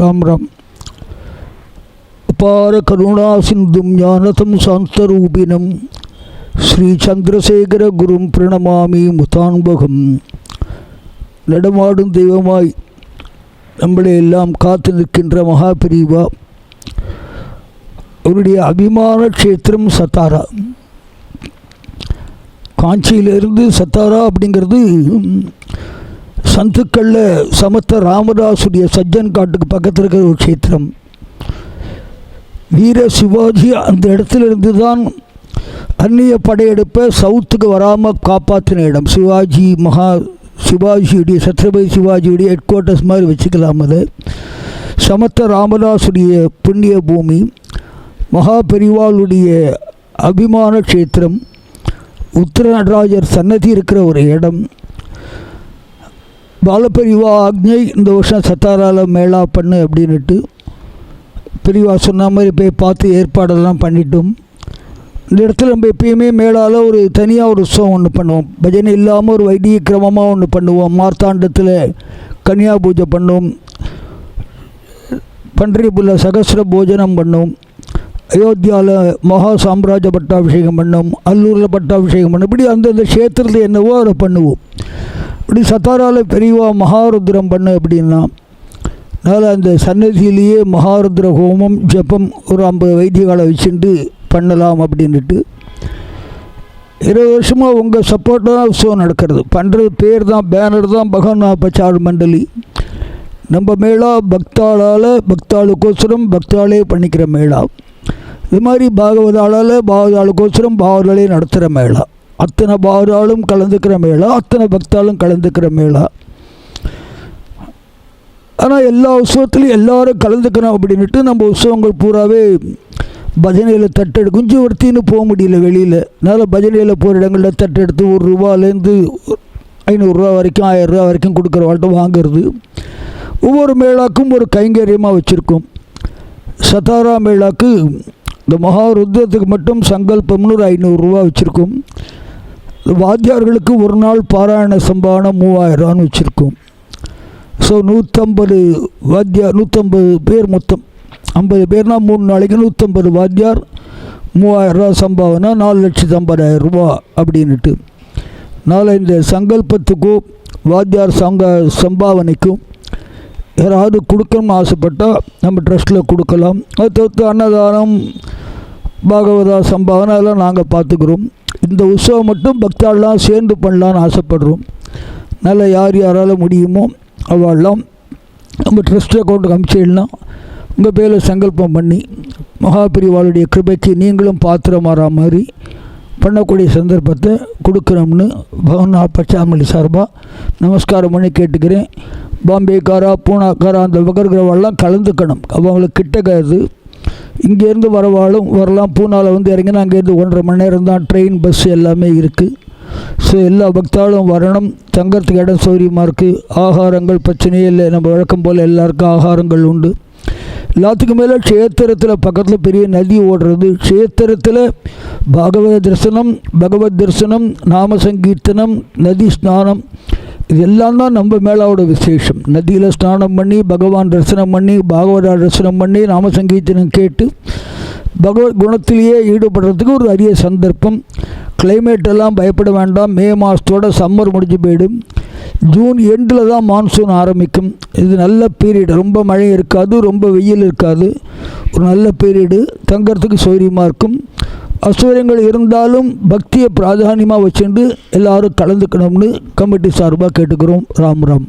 ராம் ராம். அபார கருணா சிந்தும் ஞானதம் சாந்தரூபிணம் ஸ்ரீ சந்திரசேகர குரும் பிரணமாமி முதான்பகம். நடமாடும் தெய்வமாய் நம்மளை எல்லாம் காத்து நிற்கின்ற மகாபிரிவா, அவருடைய அபிமான க்ஷேத்திரம் சத்தாரா. காஞ்சியிலிருந்து சத்தாரா அப்படிங்கிறது சந்துக்களில் சமத்த ராமதாசுடைய சஜ்ஜன் காட்டுக்கு பக்கத்தில் இருக்கிற ஒரு க்ஷேத்திரம். வீர சிவாஜி அந்த இடத்துல இருந்து தான் அந்நிய படையெடுப்பை சவுத்துக்கு வராமல் காப்பாற்றின இடம். சிவாஜியுடைய சத்ரபதி சிவாஜியுடைய ஹெட் குவார்ட்டர்ஸ் மாதிரி வச்சுக்கலாம். அது சமத்த ராமதாசுடைய புண்ணிய பூமி, மகாபெரிவாளுடைய அபிமான க்ஷேத்திரம், உத்தர நடராஜர் சன்னதி இருக்கிற ஒரு இடம். பாலபெரிவா ஆக்ஞை இந்த வருஷம் சத்தாராவில் மேளா பண்ணு அப்படின்ட்டு பெரியவா சொன்ன மாதிரி போய் பார்த்து ஏற்பாடெல்லாம் பண்ணிட்டோம். இந்த இடத்துல நம்ம எப்பயுமே மேலால் ஒரு தனியாக ஒரு உற்சவம் ஒன்று பண்ணுவோம். பஜனை இல்லாமல் ஒரு வைதிக கிரமமாக ஒன்று பண்ணுவோம். மார்த்தாண்டத்தில் கன்னியா பூஜை பண்ணுவோம், பன்றிபுல்ல சகசிர போஜனம் பண்ணுவோம், அயோத்தியாவில் மகா சாம்ராஜ்ய பட்டாபிஷேகம் பண்ணோம், அல்லூரில் பட்டாபிஷேகம் பண்ணோம். இப்படி அந்தந்த க்ஷேத்திரத்தில் என்னவோ அதை பண்ணுவோம். இப்படி சத்தாராவில் பெரியவா மகாருத்ரம் பண்ணு அப்படின்னா, அதனால் அந்த சன்னதியிலேயே மகாருத்ர ஹோமம் ஜபம் ஒரு 50 வைத்தியகாலை வச்சுட்டு பண்ணலாம் அப்படின்ட்டு 20 வருஷமாக உங்கள் சப்போர்ட்டாக தான் உற்சவம் நடக்கிறது. பண்ணுறது பேர் தான், பேனர் தான் பகவான் பிரச்சார மண்டலி. நம்ம மேளா பக்தாளுக்கோசரம் பக்தாளே பண்ணிக்கிற மேளா. இது மாதிரி பாகவதாளுக்கோசரம் பாகவதாலே நடத்துகிற மேளா. அத்தனை பாகவதாலும் கலந்துக்கிற மேளா, அத்தனை பக்தாலும் கலந்துக்கிற மேளா. ஆனால் எல்லா உற்சவத்துலையும் எல்லோரும் கலந்துக்கணும் அப்படின்ட்டு நம்ம உற்சவங்கள் பூராவே பஜனையில் தட்டெடு கொஞ்சம் ஒருத்தின்னு போக முடியல வெளியில். அதனால் பஜனையில் போகிற இடங்களில் தட்டெடுத்து ₹1 500 வரைக்கும் 1000 வரைக்கும் கொடுக்குற வாழ்க்கை வாங்கிறது. ஒவ்வொரு மேளாக்கும் ஒரு கைங்கரியமாக வச்சுருக்கோம். சத்தாரா மேளாக்கு இந்த மகாருத்ரத்துக்கு மட்டும் சங்கல்பம்னு ஒரு ₹500 வச்சுருக்கோம். வாத்தியார்களுக்கு ஒரு நாள் பாராயண சம்பாவனை 3000 வச்சுருக்கோம். ஸோ 150 வாத்தியார், 150 பேர் மொத்தம். 50 பேர்னால் 3 நாளைக்கு 150 வாத்தியார், ₹3000 சம்பாவனை, ₹4,50,000 அப்படின்ட்டு. அதனால் இந்த சங்கல்பத்துக்கோ வாத்தியார் சம்பாவனைக்கும் யாராவது கொடுக்கணும்னு ஆசைப்பட்டால் நம்ம ட்ரஸ்ட்டில் கொடுக்கலாம். அது தவிர்த்து அன்னதானம், பாகவதா சம்பாவனை அதெல்லாம் நாங்கள் பார்த்துக்குறோம். இந்த உற்சவம் மட்டும் பக்தாலாம் சேர்ந்து பண்ணலான்னு ஆசைப்படுறோம். நல்லா யாரால் முடியுமோ அவெல்லாம் நம்ம ட்ரஸ்ட் அக்கௌண்ட்டுக்கு அனுப்பிச்சிடலாம். உங்கள் பேரில் சங்கல்பம் பண்ணி மகாபிரிவாளுடைய கிருபைக்கு நீங்களும் பாத்திரம் மாறா மாதிரி பண்ணக்கூடிய சந்தர்ப்பத்தை கொடுக்குறோம்னு பகவான் பச்சாமல்லி சார்பாக நமஸ்காரம் பண்ணி கேட்டுக்கிறேன். பாம்பேக்காரா பூனாக்காரா அந்த வகர்கிறவாள்லாம் கலந்துக்கணும். அவங்களுக்கு கிட்டக்காது இங்கேருந்து வரலாம். பூனாவில் வந்து இறங்கினா அங்கேருந்து 1.5 மணி நேரம் தான் ட்ரெயின், பஸ் எல்லாமே இருக்குது. ஸோ எல்லா பக்தாலும் வரணும். தங்கறதுக்கு இடம் சௌகரியமாக இருக்குது. ஆகாரங்கள் பிரச்சனையே இல்லை. நம்ம வழக்கம் போல் எல்லாருக்கும் ஆகாரங்கள் உண்டு. எல்லாத்துக்கும் மேலே க்ஷேத்திரத்தில் பக்கத்தில் பெரிய நதி ஓடுறது. க்ஷேத்திரத்தில் பகவத் தரிசனம், நாம சங்கீர்த்தனம், நதி ஸ்நானம், இதெல்லாம் தான் நம்ம மேலாவோட விசேஷம். நதியில் ஸ்நானம் பண்ணி பகவான் தரிசனம் பண்ணி பாகவதா தரிசனம் பண்ணி நாம சங்கீர்த்தனம் கேட்டு பகவத் குணத்திலேயே ஈடுபடுறதுக்கு ஒரு அரிய சந்தர்ப்பம். கிளைமேட்டெல்லாம் பயப்பட வேண்டாம். மே மாதத்தோட சம்மர் முடிஞ்சு போயிடும். ஜூன் எண்டில் தான் மான்சூன் ஆரம்பிக்கும். இது நல்ல பீரியடு. ரொம்ப மழை இருக்காது, ரொம்ப வெயில் இருக்காது. ஒரு நல்ல பீரியடு. தங்கறதுக்கு சௌகரியமாக இருக்கும். அசௌகரியங்கள் இருந்தாலும் பக்தியை பிராதானியமாக வச்சுட்டு எல்லோரும் கலந்துக்கணும்னு கமிட்டி சார்பாக கேட்டுக்கிறோம். ராம் ராம்.